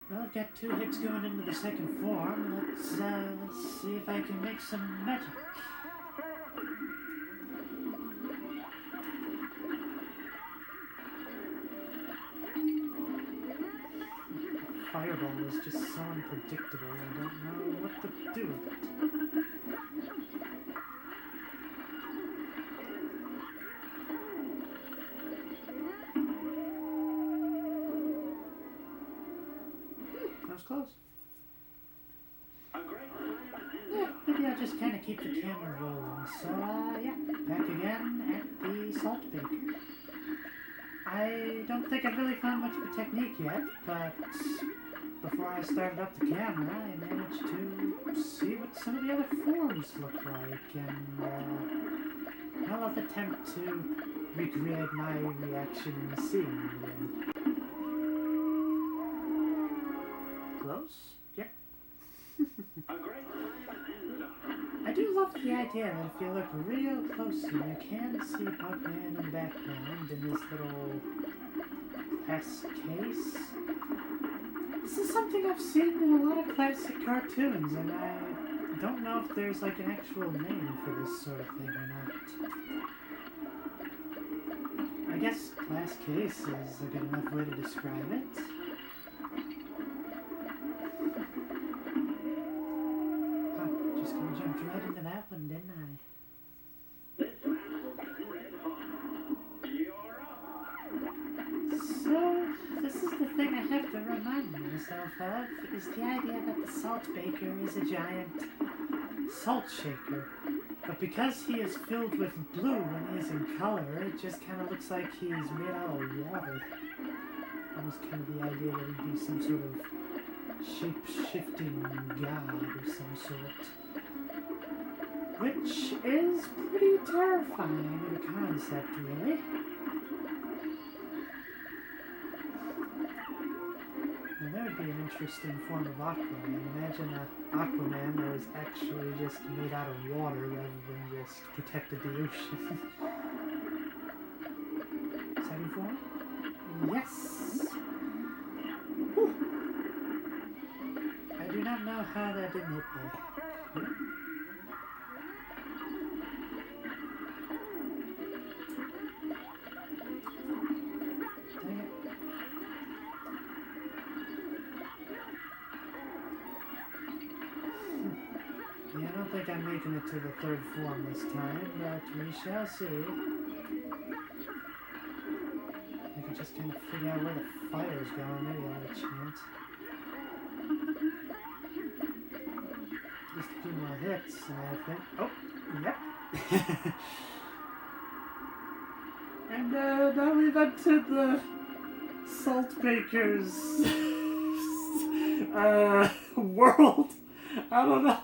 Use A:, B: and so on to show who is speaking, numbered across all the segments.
A: Well, I've got 2 hits going into the second form. Let's see if I can make some magic. Fireball is just so unpredictable. I don't know what to do with it. That was close. Yeah, maybe I'll just kind of keep the camera rolling. So, yeah, back again at the Salt Baker. I don't think I've really found much of a technique yet, but before I started up the camera, I managed to see what some of the other forms look like, and I'll attempt to recreate my reaction in seeing them. Close? Yeah. I do love the idea that if you look real closely, you can see Bugman in the background in his little glass case. This is something I've seen in a lot of classic cartoons, and I don't know if there's like an actual name for this sort of thing or not. I guess glass case is a good enough way to describe it. Just gonna jump right into that one, didn't I? So, this is the thing I have to remind myself of, is the idea that the Salt Baker is a giant salt shaker. But because he is filled with blue when he's in color, it just kind of looks like he's made out of water. Almost kind of the idea that he'd be some sort of shape-shifting god of some sort. Which is pretty terrifying of a concept, really. Now, that would be an interesting form of Aquaman. Imagine an Aquaman that was actually just made out of water rather than just protected the ocean. Second form? Yes! Whew. I do not know how that didn't hit me. Yeah, I don't think I'm making it to the third form this time, but we shall see. I can just kind of figure out where the fire's going. Maybe I'll have a chance. Just a few more hits, and I think... Oh, yep. And now we've entered the Salt Baker's world. I don't know.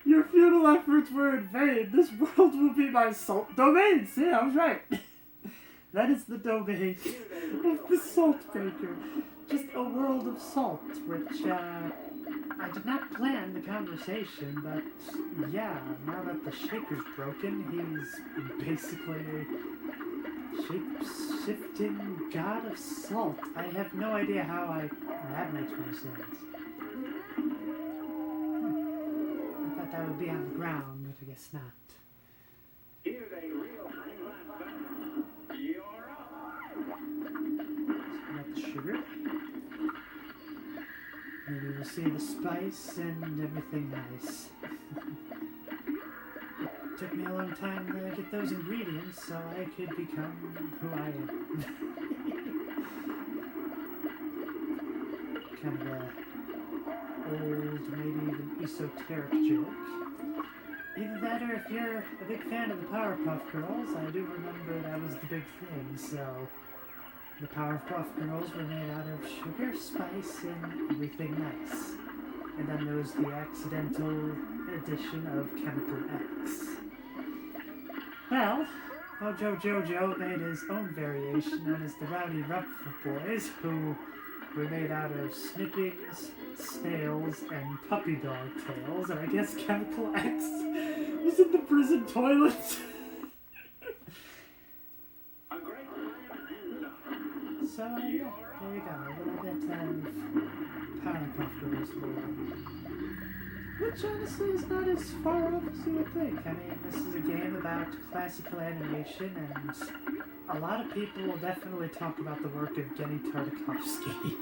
A: Your futile efforts were in vain. This world will be my salt domain. See, I was right. That is the domain of the Salt Baker. Just a world of salt, which, I did not plan the conversation, but, yeah, now that the shaker's broken, he's basically a shape-shifting god of salt. I have no idea how that makes more sense. That would be on the ground, but I guess not. Here's a real You're up. So got the sugar. Maybe we'll see the spice and everything nice. It took me a long time to get those ingredients so I could become who I am. Kind of a old, maybe even esoteric joke. Either that or if you're a big fan of the Powerpuff Girls, I do remember that was the big thing, so the Powerpuff Girls were made out of sugar, spice, and everything nice. And then there was the accidental addition of Chemical X. Well, Mojo Jojo made his own variation known as the Rowdy Ruffle Boys, who were made out of snippings, snails, and puppy dog tails, and I guess Chemical X was in the prison toilet. So, yeah, there you go. A little bit of Powerpuff Girls lore. Which honestly is not as far off as you would think. I mean, this is a game about classical animation, and a lot of people will definitely talk about the work of Genny Tartakovsky.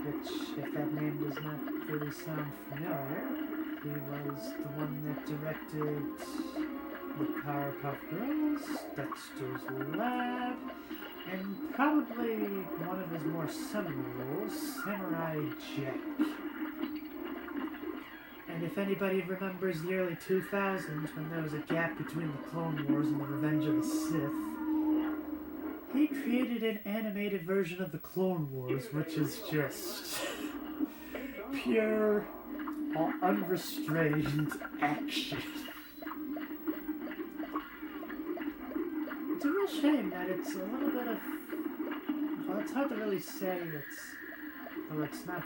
A: Which, if that name does not really sound familiar, he was the one that directed the Powerpuff Girls, Dexter's Lab, and probably one of his more seminal roles, Samurai Jack. And if anybody remembers the early 2000s when there was a gap between the Clone Wars and the Revenge of the Sith, he created an animated version of the Clone Wars, which is just pure, unrestrained action. It's a real shame that it's a little bit of, well, it's hard to really say it's not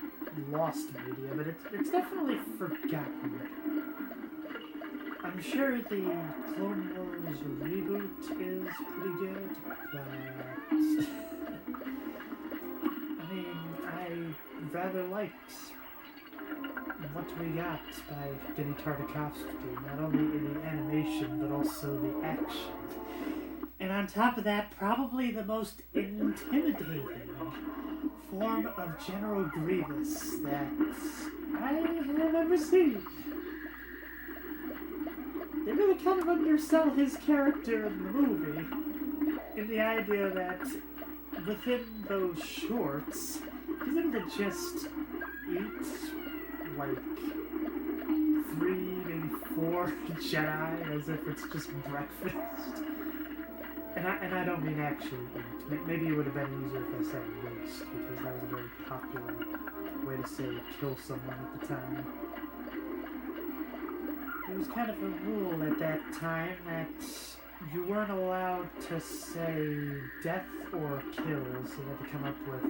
A: lost media, but it's definitely forgotten. I'm sure the Clone Wars reboot is pretty good, but I mean, I rather liked what we got by Genny Tartakovsky, not only in the animation, but also the action. And on top of that, probably the most intimidating form of General Grievous that I have ever seen. They really kind of undersell his character in the movie, in the idea that within those shorts, he's able to just eat like 3, maybe 4 Jedi as if it's just breakfast. And I don't mean actually eat. Maybe it would have been easier if I said waste, because that was a very popular way to say kill someone at the time. It was kind of a rule at that time that you weren't allowed to say death or kill, so you had to come up with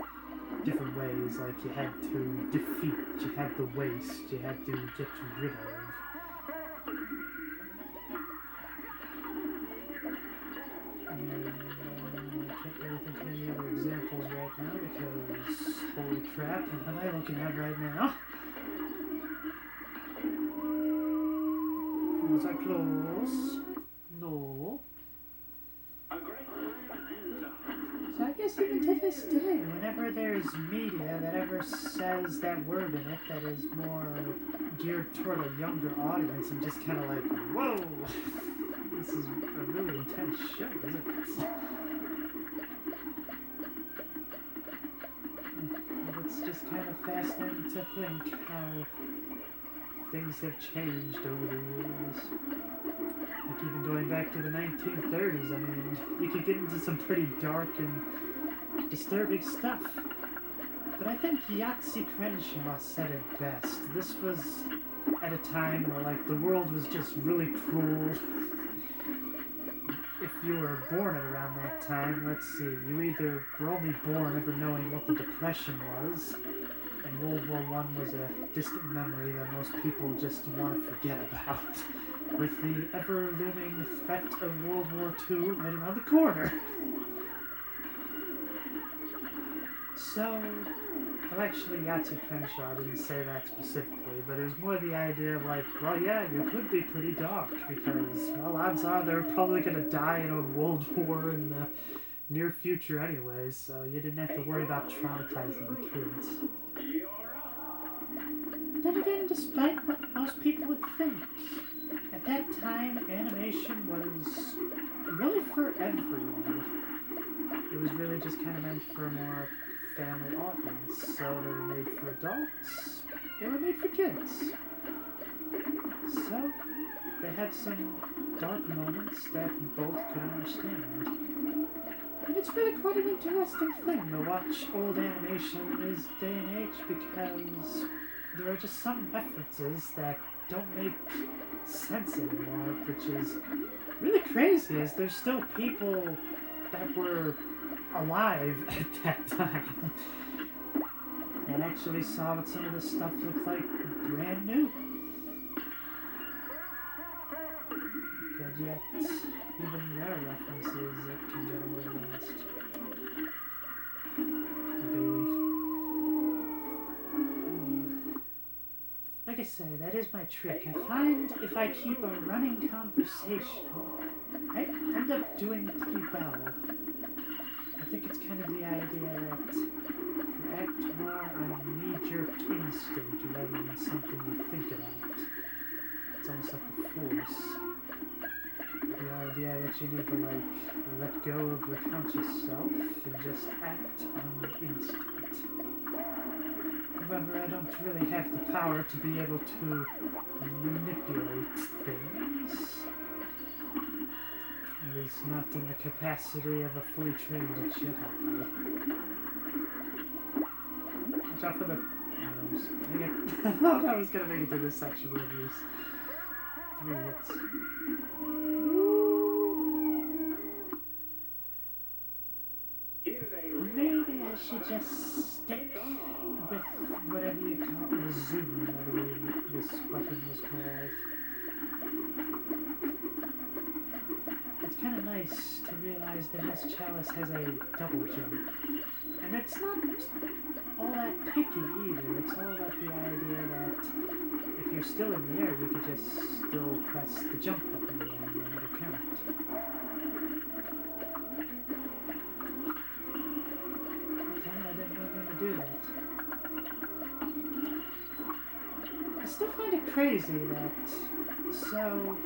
A: different ways, like you had to defeat, you had to waste, you had to get rid of. I can't really think of any other examples right now because, holy crap, what am I looking at right now? Was I close? No. So I guess even to this day, whenever there's media that ever says that word in it that is more geared toward a younger audience and just kind of like, whoa, this is a really intense show, isn't it? And it's just kind of fascinating to think how things have changed over the years. Like even going back to the 1930s, I mean, you could get into some pretty dark and disturbing stuff. But I think Yahtzee Crenshaw said it best. This was at a time where, like, the world was just really cruel. If you were born at around that time, let's see, you either were only born ever knowing what the Depression was, and World War I was a distant memory that most people just want to forget about, with the ever-looming threat of World War II right around the corner. So, well, actually, Yahtzee Crenshaw didn't say that specifically, but it was more the idea of like, well, yeah, you could be pretty dark, because, well, odds are they're probably going to die in a world war in the near future anyway, so you didn't have to worry about traumatizing the kids. Then again, despite what most people would think, at that time, animation was really for everyone. It was really just kind of meant for a more family audience, so they were made for adults, they were made for kids. So, they had some dark moments that both could understand. And it's really quite an interesting thing to watch old animation in this day and age, because there are just some references that don't make sense anymore, which is really crazy, as there's still people that were alive at that time and actually saw what some of this stuff looked like brand new. But yet even their references it can get a little lost. Like I say, that is my trick. I find if I keep a running conversation, I end up doing pretty well. I think it's kind of the idea that you act more on knee-jerk instinct rather than something you think about. It's almost like the Force. The idea that you need to, like, let go of your conscious self and just act on instinct. However, I don't really have the power to be able to manipulate things. At least not in the capacity of a fully trained Jedi. Watch out for the arms. Dang it. I thought I was gonna make it to this section with these 3 hits. Maybe I should just stick with whatever you call the zoom, I believe this weapon was called. It's kind of nice to realize that this Chalice has a double jump. And it's not all that picky either. It's all about the idea that if you're still in the air, you could just still press the jump button and it'll count. Damn it, I didn't know to do that. I still find it crazy that, so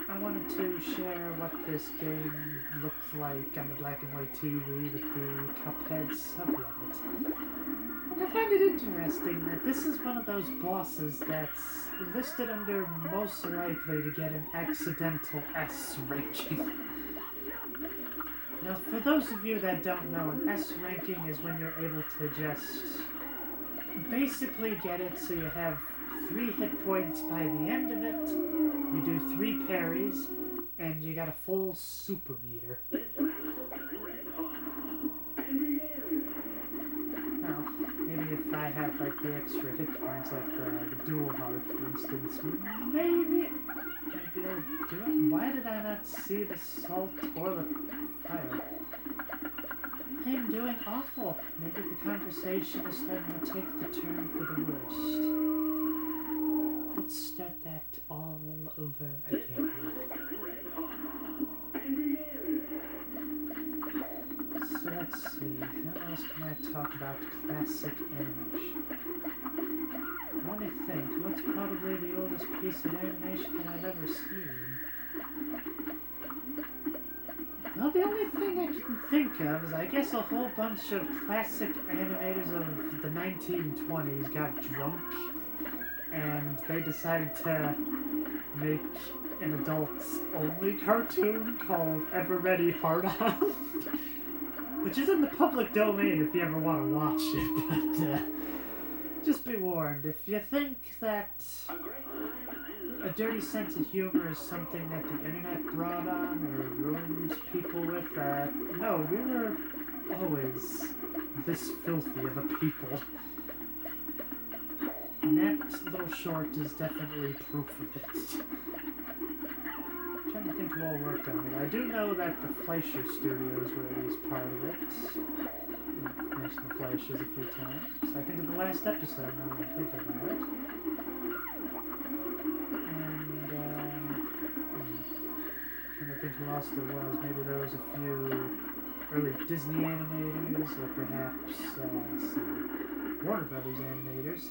A: I wanted to share what this game looks like on the black and white TV with the Cuphead subreddit. I find it interesting that this is one of those bosses that's listed under most likely to get an accidental S ranking. Now, for those of you that don't know, an S ranking is when you're able to just basically get it so you have 3 hit points by the end of it, you do 3 parries, and you got a full super meter. Now, maybe if I had like the extra hit points, like the dual heart, for instance, maybe I'd be able to do it. Why did I not see the salt or the fire? I am doing awful. Maybe the conversation is starting to take the turn for the worst. Let's start that all over again. So let's see, how else can I talk about classic animation? Let me think, what's probably the oldest piece of animation that I've ever seen? Well, the only thing I can think of is, I guess, a whole bunch of classic animators of the 1920s got drunk, and they decided to make an adults-only cartoon called Ever Ready Hard On, which is in the public domain if you ever want to watch it, but just be warned, if you think that a dirty sense of humor is something that the internet brought on or ruined people with, no, we were always this filthy of a people. And that little short is definitely proof of it. I'm trying to think who all worked on it. I do know that the Fleischer Studios were at least part of it. I've mentioned the Fleischers a few times. I think in the last episode, now that I think about it. And, trying to think who else there was. Maybe there was a few early Disney animators, or perhaps some Warner Brothers animators.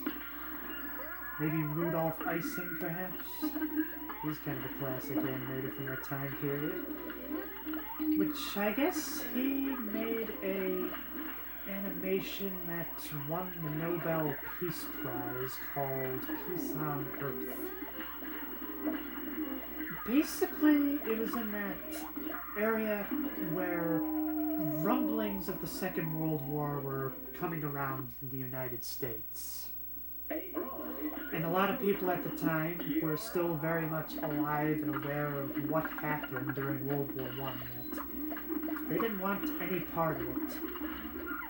A: Maybe Rudolph Ising, perhaps? He's kind of a classic animator from that time period. Which, I guess, he made a animation that won the Nobel Peace Prize called Peace on Earth. Basically, it was in that area where rumblings of the Second World War were coming around the United States. And a lot of people at the time were still very much alive and aware of what happened during World War I, that they didn't want any part of it.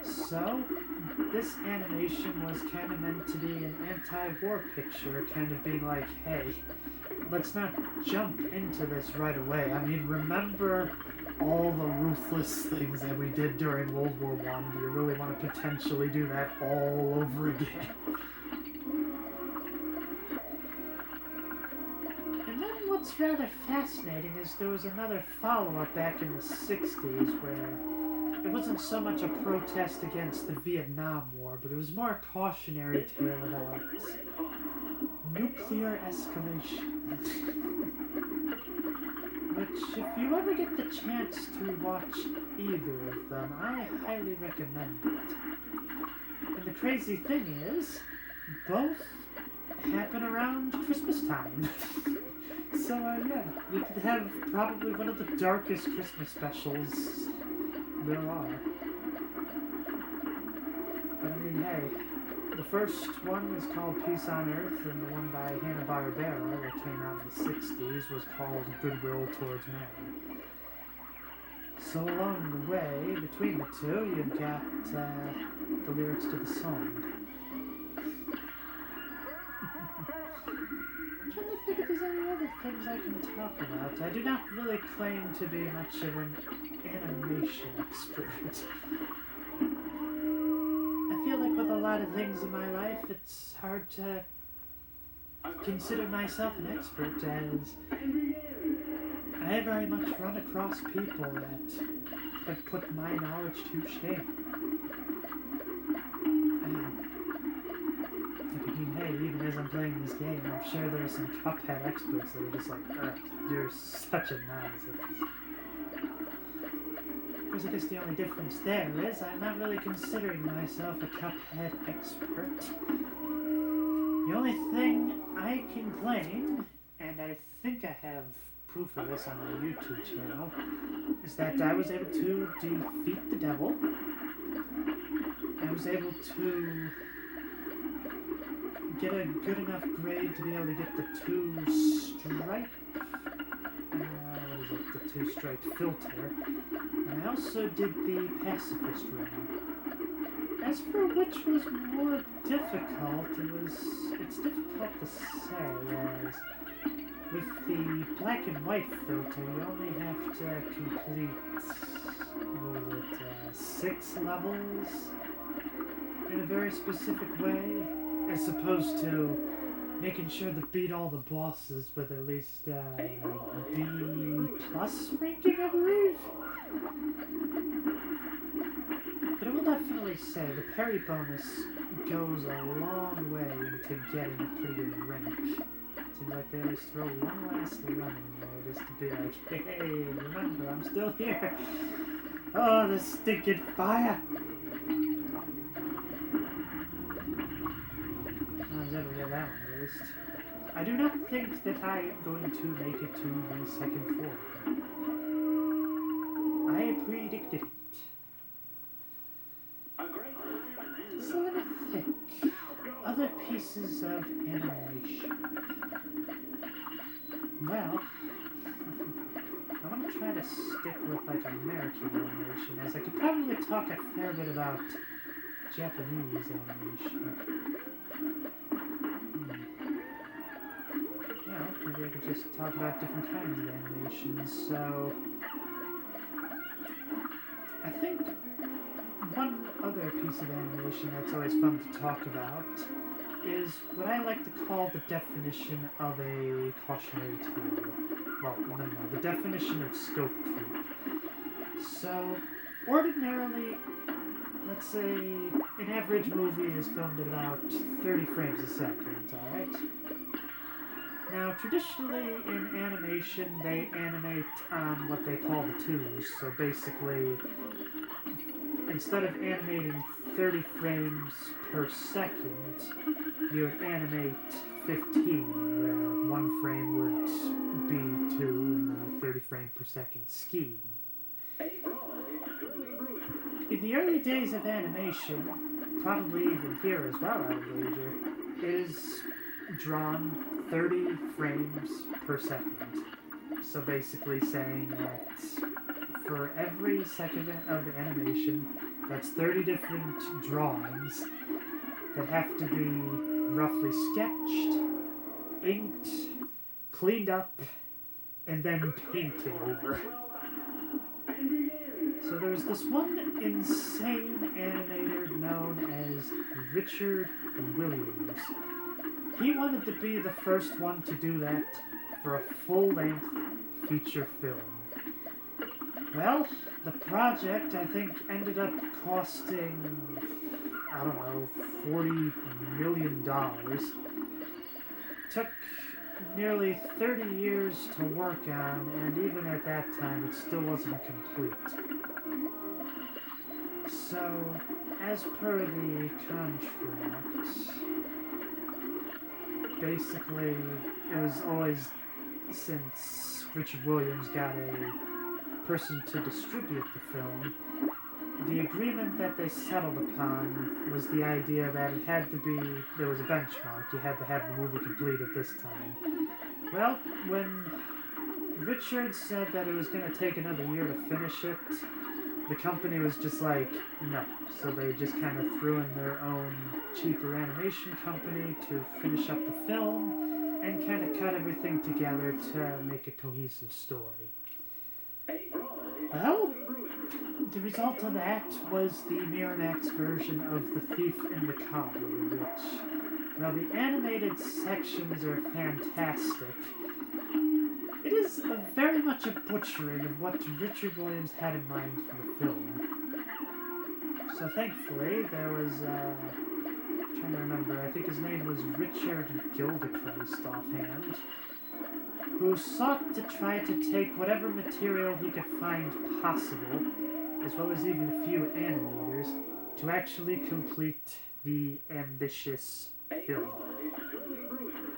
A: So, this animation was kind of meant to be an anti-war picture, kind of being like, hey, let's not jump into this right away. I mean, remember all the ruthless things that we did during World War I? Do you really want to potentially do that all over again? And then what's rather fascinating is there was another follow-up back in the 60s where it wasn't so much a protest against the Vietnam War, but it was more a cautionary tale about nuclear escalation. Which, if you ever get the chance to watch either of them, I highly recommend it. And the crazy thing is, both happen around Christmas time. So, yeah, we could have probably one of the darkest Christmas specials there are. But I mean, hey, the first one is called Peace on Earth, and the one by Hanna-Barbera that came out in the 60s was called Goodwill Towards Man. So along the way, between the two, you've got the lyrics to the song. I'm trying to think if there's any other things I can talk about. I do not really claim to be much of an animation expert. I feel like with a lot of things in my life, it's hard to consider myself an expert, as I very much run across people that have put my knowledge to shame. I mean, hey, even as I'm playing this game, I'm sure there are some Cuphead experts that are just like, ugh, you're such a novice at this. I guess the only difference there is I'm not really considering myself a Cuphead expert. The only thing I can claim, and I think I have proof of this on my YouTube channel, is that I was able to defeat the devil. I was able to get a good enough grade to be able to get the two-stripe the two-stripe filter. And I also did the pacifist run. As for which was more difficult, it's difficult to say, as with the black and white filter, you only have to complete, 6 levels in a very specific way, as opposed to making sure to beat all the bosses with at least B+ ranking, I believe. But I will definitely say the parry bonus goes a long way into getting a pretty good rank. Seems like they always throw one last lemon in there just to be like, hey, remember, I'm still here. Oh, the stinking fire! I was able to get that one at least. I do not think that I am going to make it to the second floor. I predicted it. So let me think. Other pieces of animation. Well, I want to try to stick with like American animation, as I could probably talk a fair bit about Japanese animation. Yeah, maybe I could just talk about different kinds of animations. So, I think one other piece of animation that's always fun to talk about is what I like to call the definition of a cautionary tale. Well, no, the definition of scope creep. So, ordinarily, let's say an average movie is filmed at about 30 frames a second, alright? Now, traditionally in animation, they animate on what they call the twos. So basically, instead of animating 30 frames per second, you would animate 15, where one frame would be 2 in the 30 frame per second scheme. In the early days of animation, probably even here as well, I would wager, is drawn 30 frames per second. So basically saying that for every second of animation, that's 30 different drawings that have to be roughly sketched, inked, cleaned up, and then painted over. So there's this one insane animator known as Richard Williams. He wanted to be the first one to do that for a full-length feature film. Well, the project, I think, ended up costing, I don't know, $40 million. Took nearly 30 years to work on, and even at that time, it still wasn't complete. So, as per the contract, basically, it was always, since Richard Williams got a person to distribute the film, the agreement that they settled upon was the idea that it had to be, there was a benchmark, you had to have the movie complete at this time. Well, when Richard said that it was going to take another year to finish it, the company was just like, no. So they just kind of threw in their own cheaper animation company to finish up the film and kind of cut everything together to make a cohesive story. Well, the result of that was the Miramax version of The Thief in the Collar, which, while the animated sections are fantastic, it is very much a butchering of what Richard Williams had in mind for the film. So thankfully, there was, I'm trying to remember, I think his name was Richard Gildechrist offhand, who sought to try to take whatever material he could find possible, as well as even a few animators, to actually complete the ambitious film.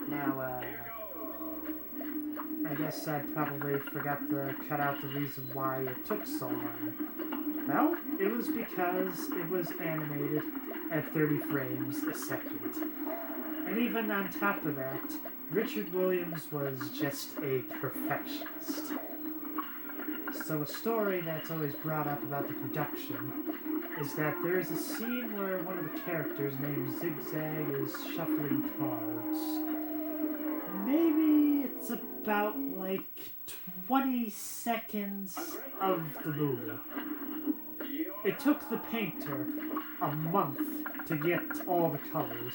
A: Now, I guess I probably forgot to cut out the reason why it took so long. Well, it was because it was animated at 30 frames a second. And even on top of that, Richard Williams was just a perfectionist. So a story that's always brought up about the production is that there is a scene where one of the characters named Zigzag is shuffling cards. Maybe it's about like 20 seconds of the movie. It took the painter a month to get all the colors.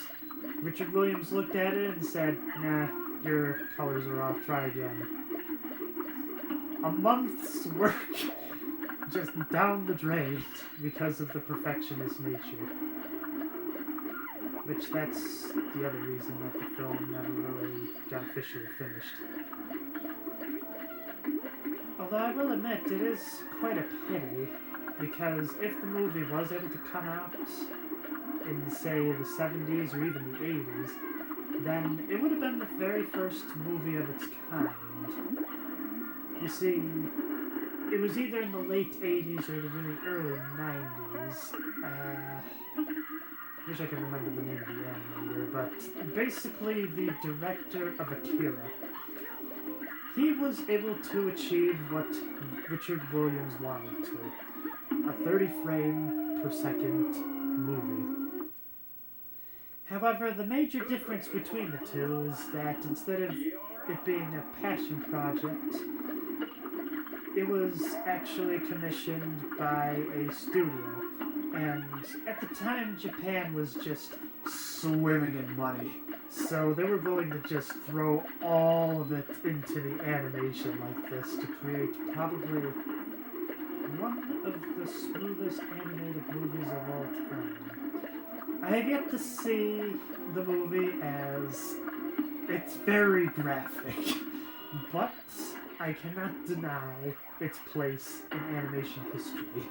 A: Richard Williams looked at it and said, nah, your colors are off, try again. A month's work just down the drain because of the perfectionist nature. Which that's the other reason that the film never really got officially finished. Although I will admit, it is quite a pity, because if the movie was able to come out in, say, the 70s or even the 80s, then it would have been the very first movie of its kind. You see, it was either in the late 80s or the really early 90s. I wish I could remember the name of the animator, but basically the director of Akira. He was able to achieve what Richard Williams wanted to. A 30 frame per second movie. However, the major difference between the two is that instead of it being a passion project, it was actually commissioned by a studio. And at the time, Japan was just swimming in money. So they were willing to just throw all of it into the animation like this to create probably one of the smoothest animated movies of all time. I have yet to see the movie, as it's very graphic, but I cannot deny its place in animation history.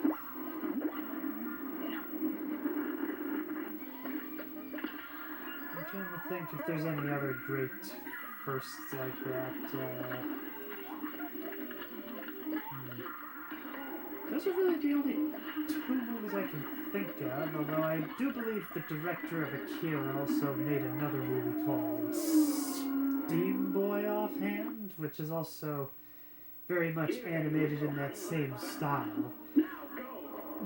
A: I'm trying to think if there's any other great firsts like that. Those are really the only two movies I can think of, although I do believe the director of Akira also made another movie called Steam Boy offhand, which is also very much animated in that same style.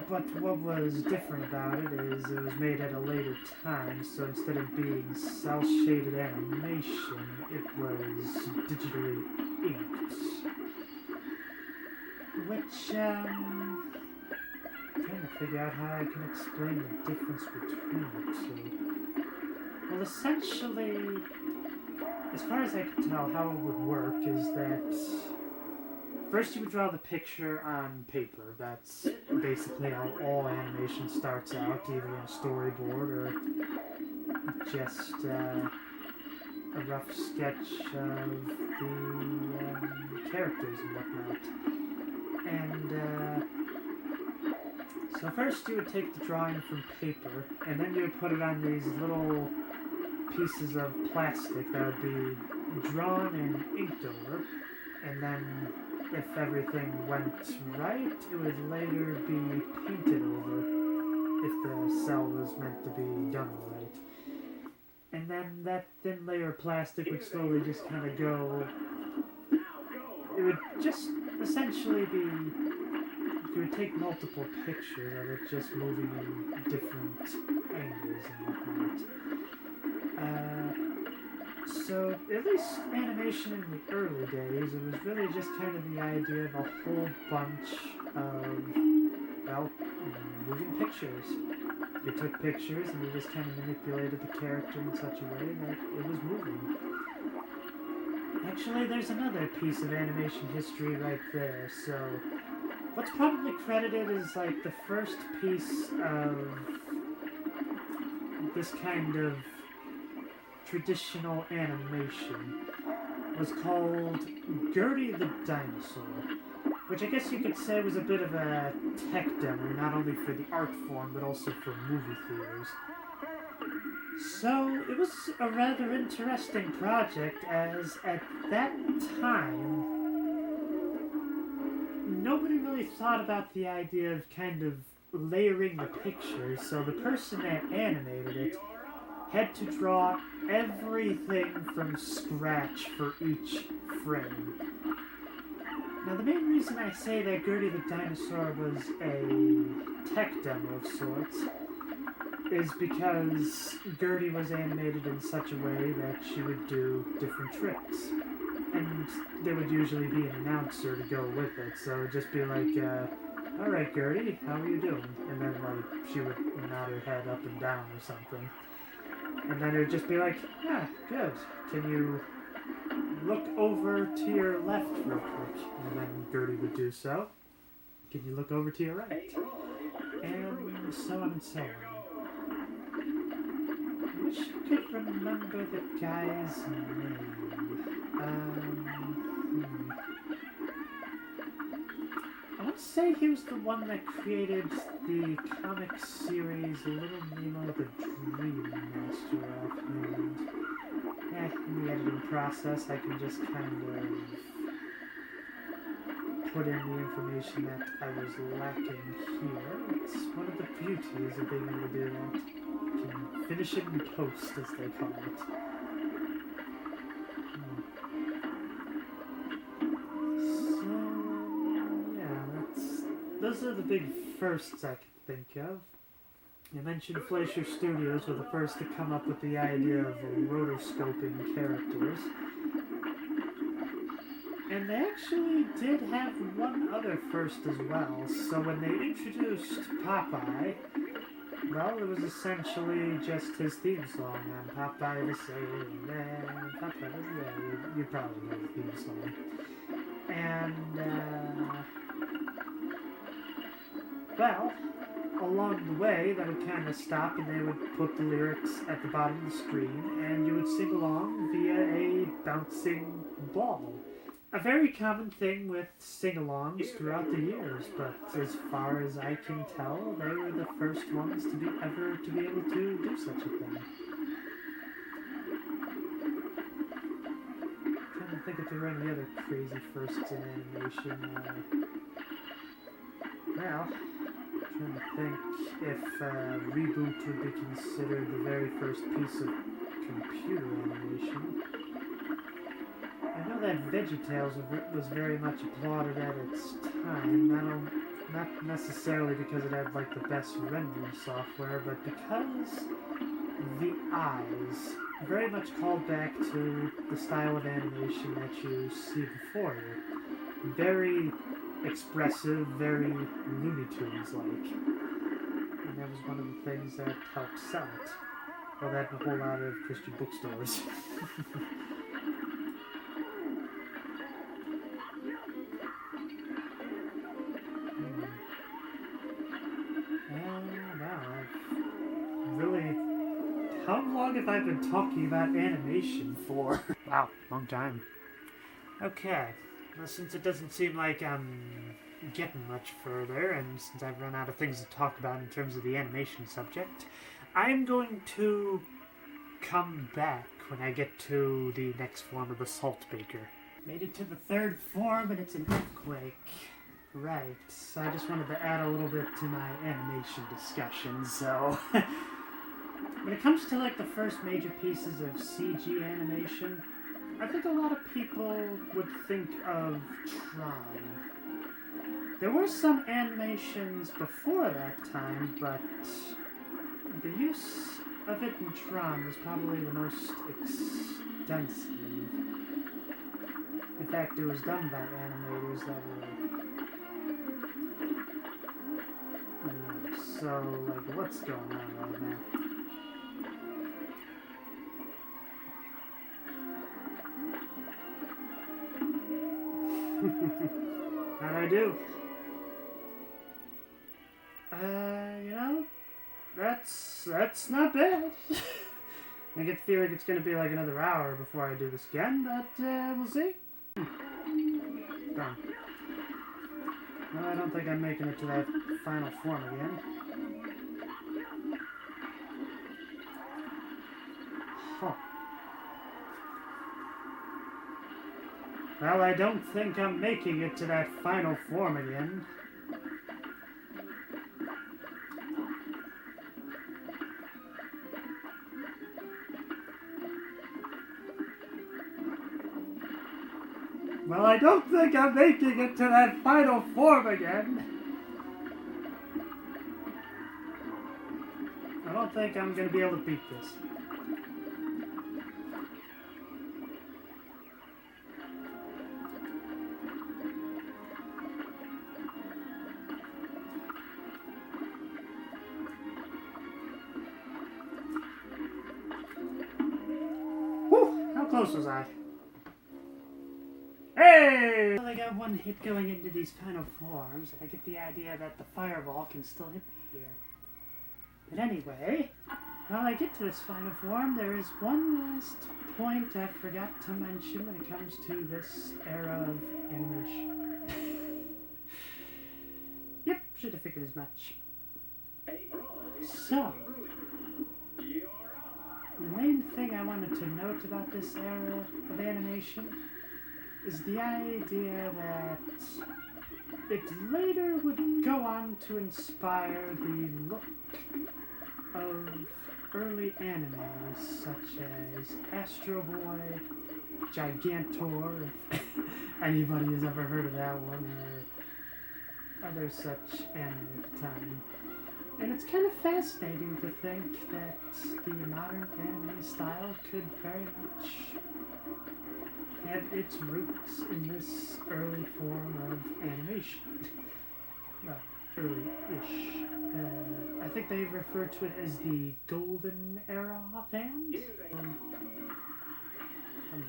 A: But what was different about it is it was made at a later time, so instead of being cel-shaded animation, it was digitally inked. Which, I'm trying to figure out how I can explain the difference between the two. Well, essentially, as far as I can tell, how it would work is that first you would draw the picture on paper. That's basically how all animation starts out, either in a storyboard or just a rough sketch of the characters and whatnot. And so first you would take the drawing from paper, and then you would put it on these little pieces of plastic that would be drawn and inked over, and then if everything went right, it would later be painted over if the cell was meant to be done right. And then that thin layer of plastic would slowly just kind of go... It would just essentially be... You would take multiple pictures of it just moving in different angles and whatnot. So, at least animation in the early days, it was really just kind of the idea of a whole bunch of, well, moving pictures. You took pictures and you just kind of manipulated the character in such a way that it was moving. Actually, there's another piece of animation history right there, so... What's probably credited is, like, the first piece of this kind of traditional animation was called Gertie the Dinosaur, which I guess you could say was a bit of a tech demo, not only for the art form, but also for movie theaters. So, it was a rather interesting project, as at that time, nobody really thought about the idea of kind of layering the pictures, so the person that animated it had to draw everything from scratch for each frame. Now, the main reason I say that Gertie the Dinosaur was a tech demo of sorts is because Gertie was animated in such a way that she would do different tricks. And there would usually be an announcer to go with it, so it would just be like, alright Gertie, how are you doing? And then, like, she would nod her head up and down or something. And then it would just be like, yeah, good. Can you look over to your left real quick? And then Gertie would do so. Can you look over to your right? And so on and so on. I wish I could remember the guy's name. I want to say he was the one that created the comic series Little Nemo the Dream Master offhand. In the editing process, I can just kind of put in the information that I was lacking here. It's one of the beauties of being able to do that. You can finish it in post, as they call it. Those are the big firsts I can think of. You mentioned Fleischer Studios were the first to come up with the idea of rotoscoping characters. And they actually did have one other first as well. So when they introduced Popeye, well, it was essentially just his theme song on Popeye the Sailor Man. Popeye the Sailor, you probably know the theme song. And, well, along the way, that would kind of stop and they would put the lyrics at the bottom of the screen and you would sing along via a bouncing ball. A very common thing with sing-alongs throughout the years, but as far as I can tell, they were the first ones to be able to do such a thing. I'm trying to think if there were any other crazy firsts in animation. Well, trying to think if Reboot would be considered the very first piece of computer animation. I know that VeggieTales was very much applauded at its time, Not necessarily because it had like the best rendering software, but because the eyes very much called back to the style of animation that you see before you. Very expressive, very Looney Tunes-like. And that was one of the things that helped sell it. Well, that and a whole lot of Christian bookstores. How long have I been talking about animation for? Wow, long time. Okay, well, since it doesn't seem like I'm getting much further, and since I've run out of things to talk about in terms of the animation subject, I'm going to come back when I get to the next form of the Salt Baker. Made it to the third form, and it's an earthquake. Right, so I just wanted to add a little bit to my animation discussion, so... When it comes to like the first major pieces of CG animation, I think a lot of people would think of Tron. There were some animations before that time, but the use of it in Tron was probably the most extensive. In fact, it was done by animators that were... So, like, what's going on right now? How'd I do? You know, that's not bad. I get the feeling it's gonna be like another hour before I do this again, but we'll see. Done. No, I don't think I'm making it to that final form again. Huh. Well, I don't think I'm making it to that final form again. Well, I don't think I'm making it to that final form again. I don't think I'm going to be able to beat this. Whew, how close was I? Hey! Well, I got one hit going into these final forms, and I get the idea that the fireball can still hit me here. But anyway, while I get to this final form, there is one last point I forgot to mention when it comes to this era of animation. Yep, should have figured as much. So, the main thing I wanted to note about this era of animation is the idea that it later would go on to inspire the look of early animes such as Astro Boy, Gigantor, if anybody has ever heard of that one, or other such anime at the time. And it's kind of fascinating to think that the modern anime style could very much have its roots in this early form of animation. Well, early-ish. I think they refer to it as the golden era offhand.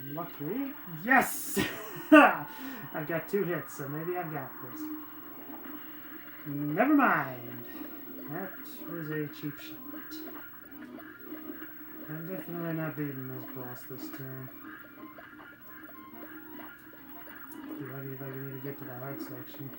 A: Luckily, yes! I've got 2 hits, so maybe I've got this. Never mind. That was a cheap shot. I'm definitely not beating this boss this time. Be lucky if I can even get to the heart section.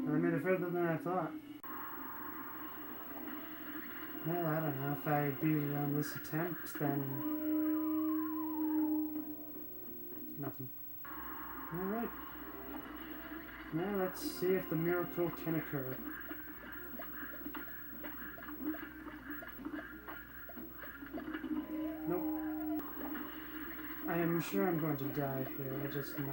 A: I made it further than I thought. Well, I don't know. If I beat it on this attempt, then... nothing. Alright. Now let's see if the miracle can occur. I am sure I'm going to die here, I just not.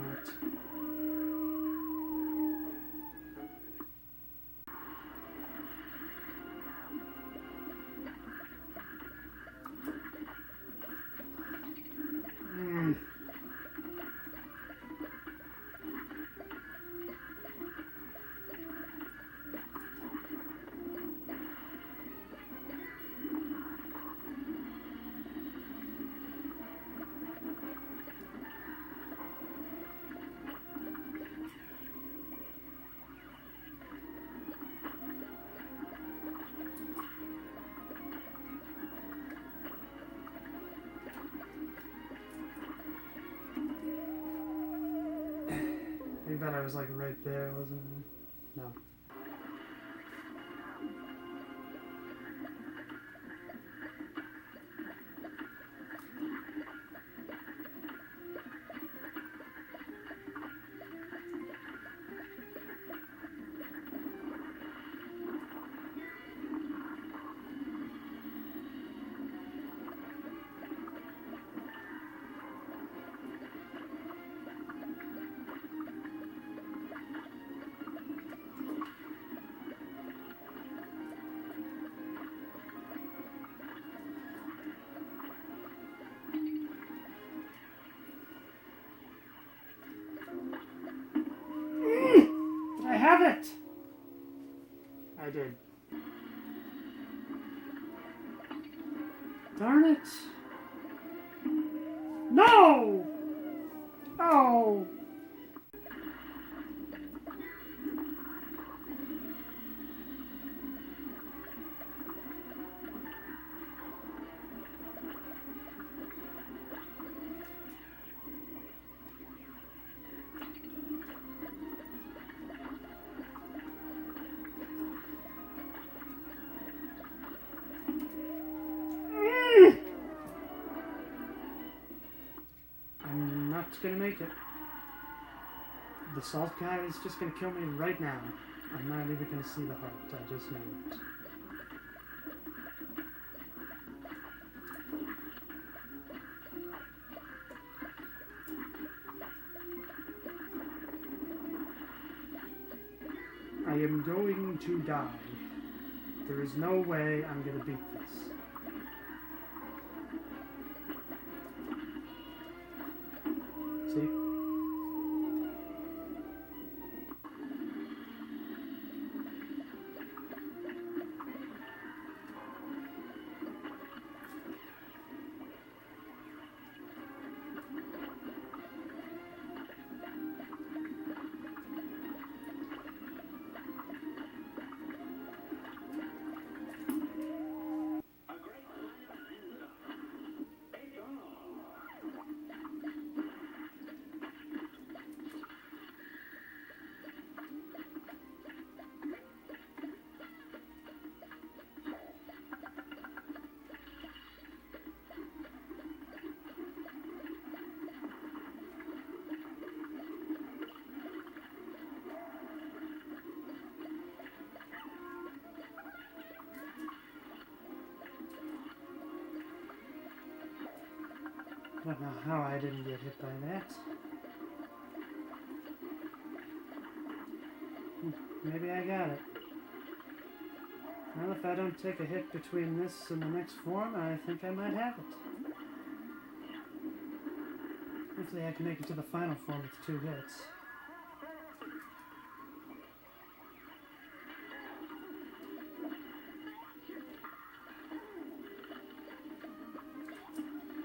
A: I bet I was like right there, wasn't I? No. I have it! I did. Darn it! No! Oh! I'm not gonna make it. The salt guy is just gonna kill me right now. I'm not even gonna see the heart, I just know it. I am going to die. There is no way I'm gonna beat this. See? I don't know how I didn't get hit by that. Maybe I got it. Well, if I don't take a hit between this and the next form, I think I might have it. Hopefully I can make it to the final form with 2 hits.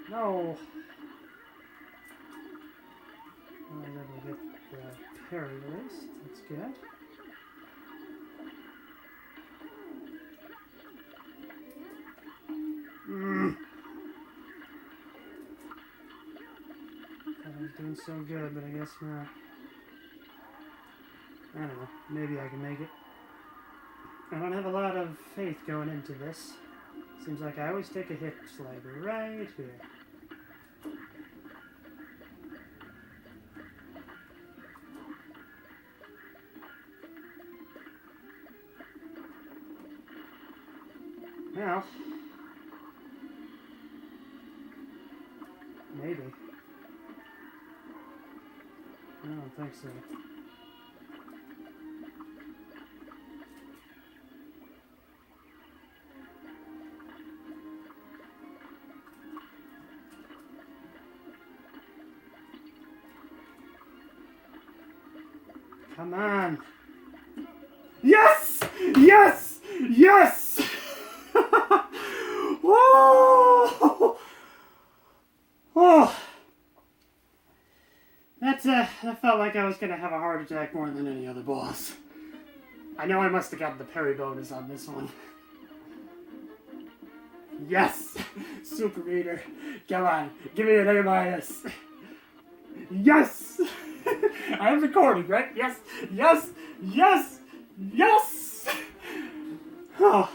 A: No! I was able to get the parry release. That's good. I was doing so good, but I guess not. I don't know. Maybe I can make it. I don't have a lot of faith going into this. Seems like I always take a hit, like right here. Well, maybe. I don't think so. Come on. Yes! Yes! Yes! Whoa! Oh! That felt like I was gonna have a heart attack more than any other boss. I know I must have gotten the parry bonus on this one. Yes! Super Meter. Come on, give me an A-. Yes! I am recording, right? Yes! Yes! Yes! Yes! Oh.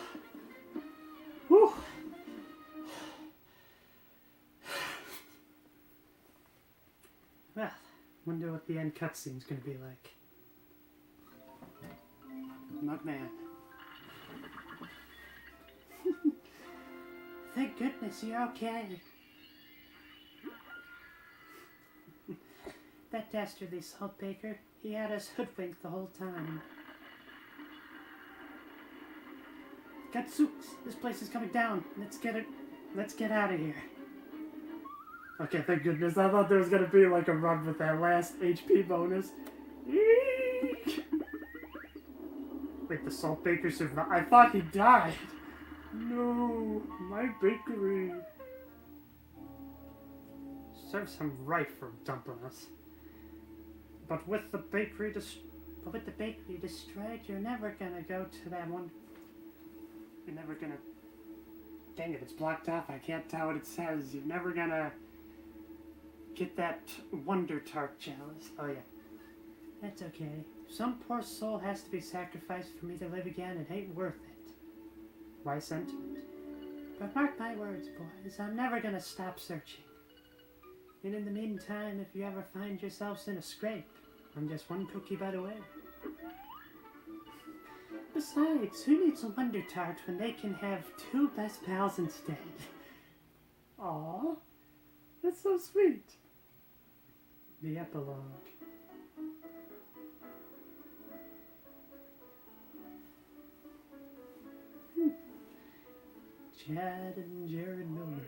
A: Whew. Well, wonder what the end cutscene's gonna be like. Mugman. Thank goodness you're okay. That dastardly saltbaker, he had us hoodwinked the whole time. Gadzooks, this place is coming down. Let's get out of here. Okay, thank goodness. I thought there was gonna be like a run with that last HP bonus. Eek! Wait, the saltbaker survived? I thought he died. No, my bakery. Serves him right for dumping us. But with the bakery destroyed, you're never gonna go to that one. You're never gonna. Dang it, it's blocked off. I can't tell what it says. You're never gonna get that Wonder Tart Chalice. Oh, yeah. That's okay. Some poor soul has to be sacrificed for me to live again. It ain't worth it. Why sentiment? But mark my words, boys. I'm never gonna stop searching. And in the meantime, if you ever find yourselves in a scrape, I'm just one cookie bite away. Besides, who needs a Wonder Tart when they can have two best pals instead? Aww, that's so sweet. The epilogue. Chad and Jared Miller.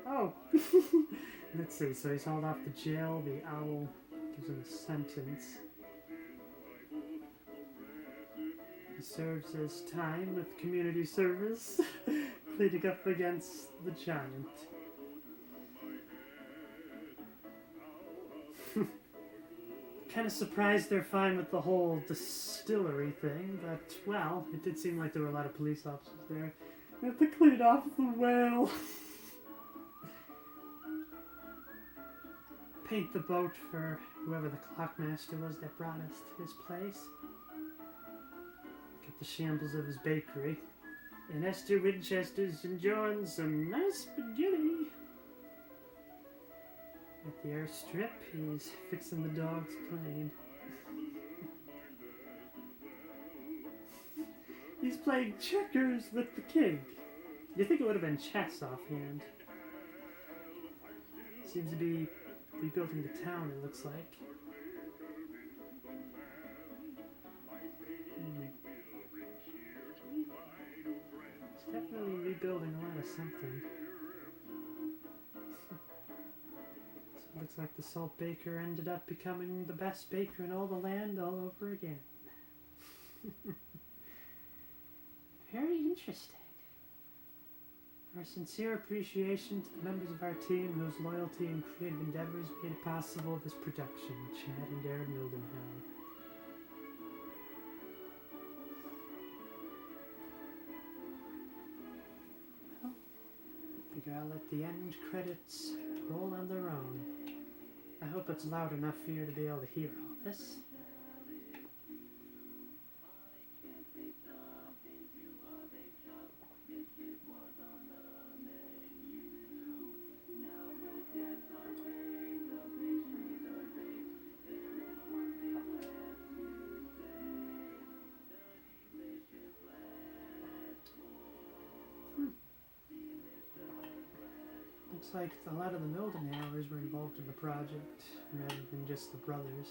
A: Oh! Let's see, so he's hauled off to jail. The owl gives him a sentence. He serves his time with community service, pleading up against the giant. Kind of surprised they're fine with the whole distillery thing, but, well, it did seem like there were a lot of police officers there. They have to clean off the whale. Paint the boat for whoever the clockmaster was that brought us to this place. Look at the shambles of his bakery. And Esther Winchester's enjoying some nice spaghetti. At the airstrip, he's fixing the dog's plane. He's playing checkers with the king. You'd think it would have been chess offhand. Seems to be rebuilding the town, it looks like. It's definitely rebuilding a lot of something. So it looks like the salt baker ended up becoming the best baker in all the land all over again. Very interesting. Our sincere appreciation to the members of our team whose loyalty and creative endeavors made it possible this production, Chad and Darren Mildenhall. Well, I figure I'll let the end credits roll on their own. I hope it's loud enough for you to be able to hear all this. Looks like a lot of the Mildenhauers were involved in the project, rather than just the brothers.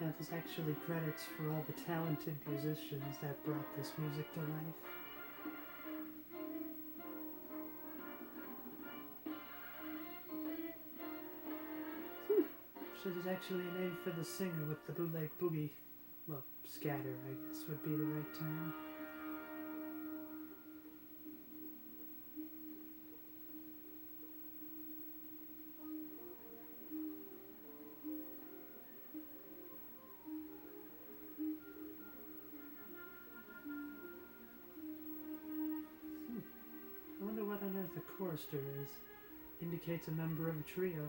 A: That is actually credits for all the talented musicians that brought this music to life. So there's actually a name for the singer with the bootleg boogie. Well, scatter, I guess, would be the right term. I wonder what on earth a chorister is. Indicates a member of a trio.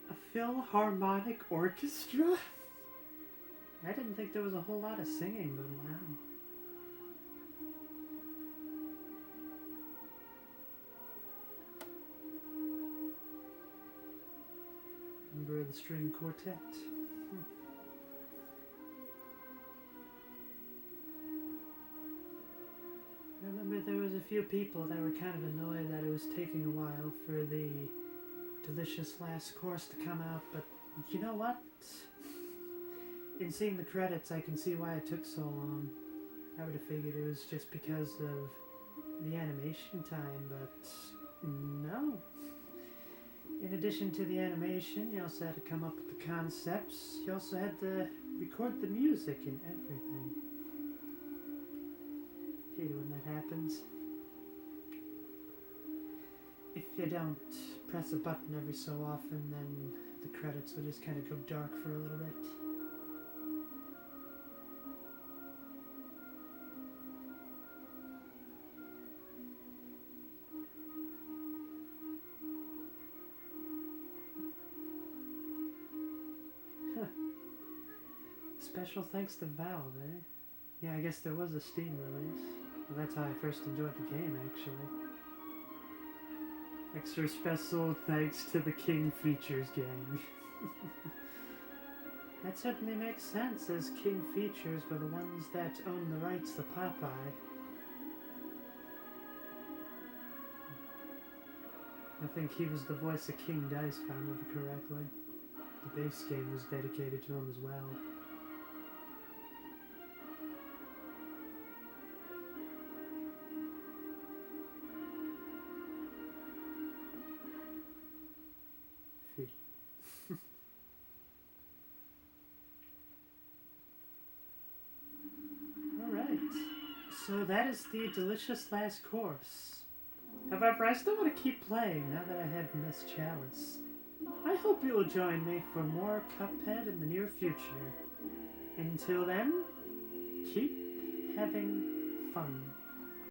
A: A Philharmonic Orchestra? I didn't think there was a whole lot of singing, but wow. Member of the string quartet. I remember there was a few people that were kind of annoyed that it was taking a while for the delicious last course to come out, but you know what? In seeing the credits, I can see why it took so long. I would have figured it was just because of the animation time, but no. In addition to the animation, you also had to come up with the concepts. You also had to record the music and everything. Hate it when that happens. If you don't press a button every so often, then the credits will just kind of go dark for a little bit. Special thanks to Valve, eh? Yeah, I guess there was a Steam release. Well, that's how I first enjoyed the game, actually. Extra special thanks to the King Features gang. That certainly makes sense, as King Features were the ones that owned the rights to Popeye. I think he was the voice of King Dice, if I remember correctly. The base game was dedicated to him as well. Alright, so that is the delicious last course. However, I still want to keep playing now that I have Miss Chalice. I hope you will join me for more Cuphead in the near future. Until then, keep having fun.